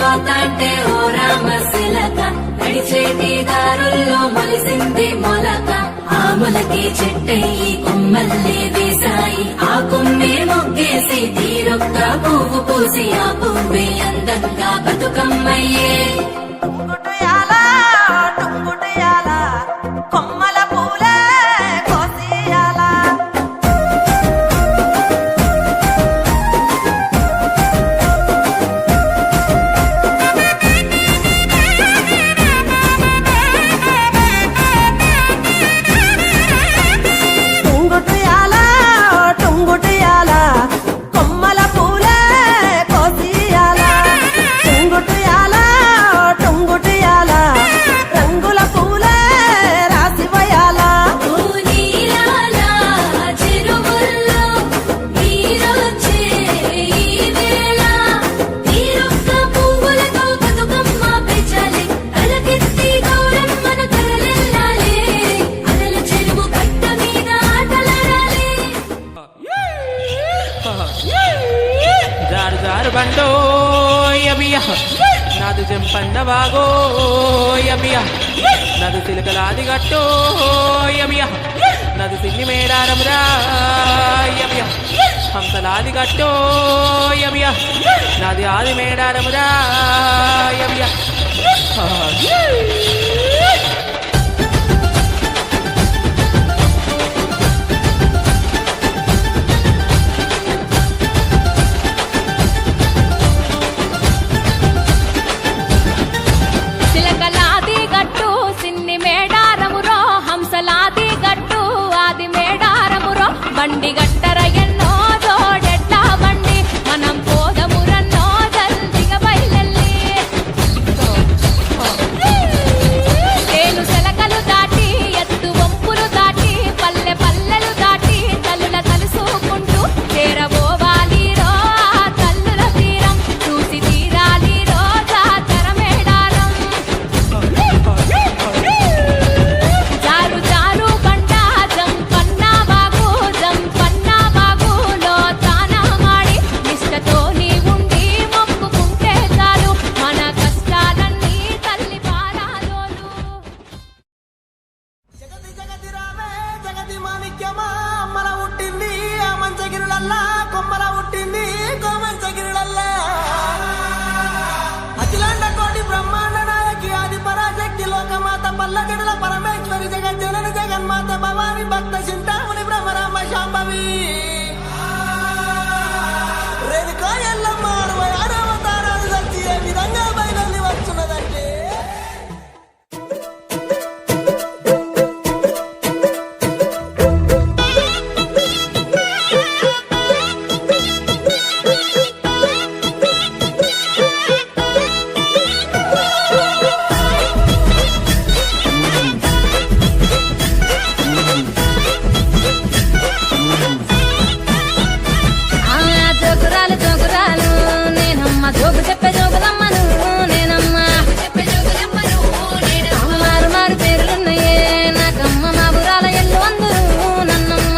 పోతాంటే ఓ రామశిలక నడిచేటి దారుల్లో మొలిసింది మొలక ఆ మొలకి చెట్టయి కొమ్మల్లే వేసాయి ఆ కొమ్మే మొగ్గేసి తీరొక్క పువ్వు పూసి ఆ పువ్వే అందంగా బతుకమ్మయ్యే కొమ్మల పూలే కోసియాల టుంగుటియాల టుంగుటియాల కొమ్మల పూలే కోసియాల టుంగుటియాల టుంగుటియాల రంగుల పూలే రాసివయాల చెరువుల్లో నీరొచ్చే ఈ వేళ తీరొక్క పువ్వులతో బతుకమ్మ పెంచాలి తలకెత్తి గౌరమ్మను తరలిల్లాలి అలల చెరువు కట్ట మీద ఆటలాడాలి జారు జారు బండో యబియ నాదు జంపన్న బాగో యబియ నాదు తిలకలాది గట్టో యబియ నాదు సిన్ని మేడారమురా యబియ హంసలాది గట్టో యబియ నాది ఆది మేడారమురా యబియ చిలకలాది గట్టు సిన్ని మేడారమురో హంసలాది గట్టు ఆది మేడారమురో బండి గట్టర ఎన్నో జోడెడ్ల బండి మనం పోదమురన్నో జల్దిగా బయలెల్లి తేను సెలకలు దాటి ఎత్తు వంపులు దాటి పల్లె పల్లెలు దాటి తల్లుల కలుసుకుంటూ చేరబోవాలి రో ఆ తల్లుల తీరం చూసి తీరాలి రో జాతర మేడారం జారు జారు బండ జంపన్న బాగులో తాన మాడి నిష్టతో నీ ఉండి మొక్కుకుంటే చాలు మన కష్టాలన్నీ తల్లి పారాలోలు జగతి జగతి రామే జగతి మాణిక్యమా అమ్మల పుట్టింది ఆ మంచగిరులల్లా కొమ్మల పుట్టింది కోమంచగిరులల్లా అఖిలాండ కోటి బ్రహ్మాండ నాయకి ఆది పరాశక్తి లోకమాత పల్లగడుల పరమేశ్వరి జగజ్జనని జగన్మాత భవాని భక్త చింతామణి బ్రహ్మరామ శాంభవి రేణుకా ఎల్లమ్మ 66 అవతారాలు వచ్చి ఏ విధంగా బయలుదేరి వచ్చున్నదంటే జోగురాలు జోగురాలు నేనమ్మ జోగు చెప్పే జోగులమ్మను నేనమ్మ మారు మారు పేర్లున్నాయే నాకమ్మ మా బురాల ఎల్లు అందరూ నన్నమ్మ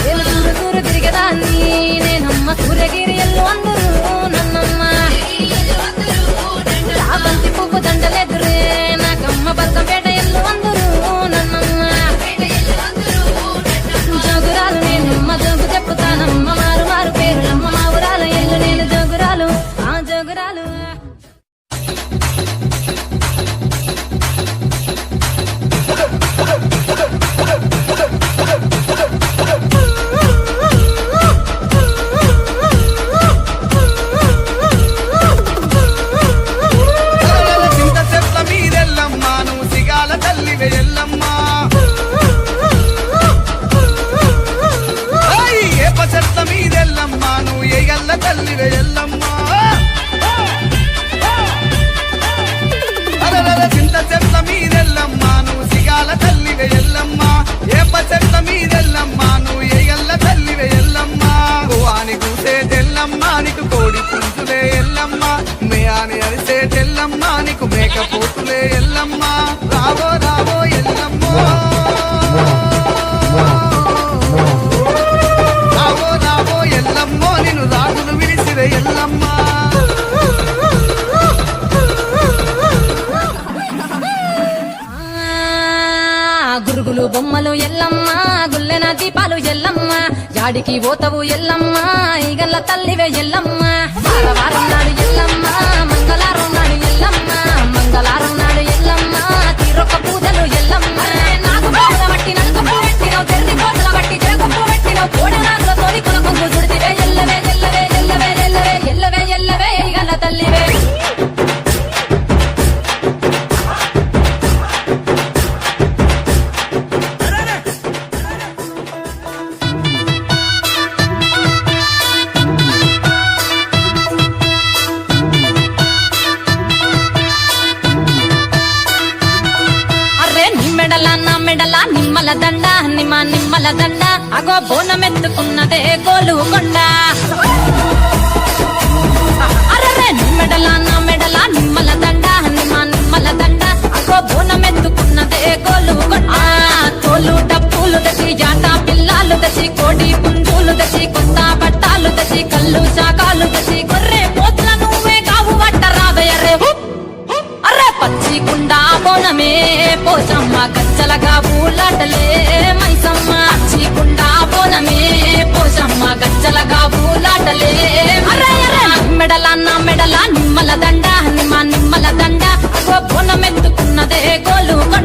నేను తూరు తూరు తిరిగేదాన్ని నేనమ్మ సూర్యగిరి ఎల్లు అందరూ నన్నమ్మ ఆ బంతి పువ్వు దండలెదురే నాకమ్మ బల్కంపేట ఎల్లు అందరూ నన్నమ్మ జోగురాలు నేనమ్మ జోగు చెప్పుతానమ్మ మారు మారు పేరులమ్మ మా ఊరాల ఎల్లు నేను జోగురాలు ఆ జోగురాలు చింత చెట్ల మీదెల్లమ్మ నువ్వు సిగాల తల్లివే ఎల్లమ్మ ఏప చెట్ల మీదెల్లమ్మ నువ్వు ఎగల్ల తల్లివే ఎల్లమ్మ చింత చెట్ల మీదెల్లమ్మ నువ్వు సిగాల తల్లివే ఎల్లమ్మ ఏప చెట్ల మీదెల్లమ్మ నువ్వు ఎగల్ల తల్లివే ఎల్లమ్మ అని కూసేటెల్లమ్మ నీకు కోడి పుంజులే ఎల్లమ్మ మేయాని అరిసేటెల్లమ్మ నీకు మేకపోతులే ఎల్లమ్మ రావో రావో ఎల్లమ్మ రావో రావో ఎల్లమ్మో నిన్ను రాగులు విరిసిరే ఎల్లమ్మ యాడికి పోతవు ఎల్లమ్మ ఈగల్ల తల్లివే ఎల్లమ్మ వారం నాడు ఎల్లమ్మ మంగళవారం నాడు ఎల్లమ్మ మంగళవారం నాడు ఎల్లమ్మ తీరొక్క పూజలు ఎల్లమ్మ నాకు పూల బట్టి నలుగు పెట్టినవు తెల్లి కోటల బట్టి చెరకు పెట్టినవు కోడనాగుల తోడి కొనుక్కు చుడితివే ఎల్లవే ఎల్లవే ఎల్లవే ఎల్లవే ఎల్లవే ఎల్లవే ఈగల్ల తల్లివే మెడల నిమ్మల దండ నిమ్మల దండ అగో బోనమెత్తుకున్నదే గోలుకొండ అరే మెడల నిమ్మల దండ నిమ్మల దండ అగో బోనమెత్తుకున్నదే గోలుకొండ తోలు డప్పులు దసి జాట పిల్లాలు దసి కోడి పుంజులు దసి కొత్త బట్టాలు దసి కళ్ళు శాకాలు దసి గొర్రె పోతుల నువ్వే కావు వట్ట రావయ్యరే అరే పచ్చి కుండా బోనమే పోచమ్మ గజ్జలగా ఊలాటలే మైసమ్మ పచ్చి కుండా బోనమే పోచమ్మ గజ్జలగా ఊలాటలే అరే అరే మెడల నిమ్మల దండ నిమ్మల దండ అగో బోనమెత్తుకున్నదే గోలుకొండ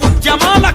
ఉద్యమాల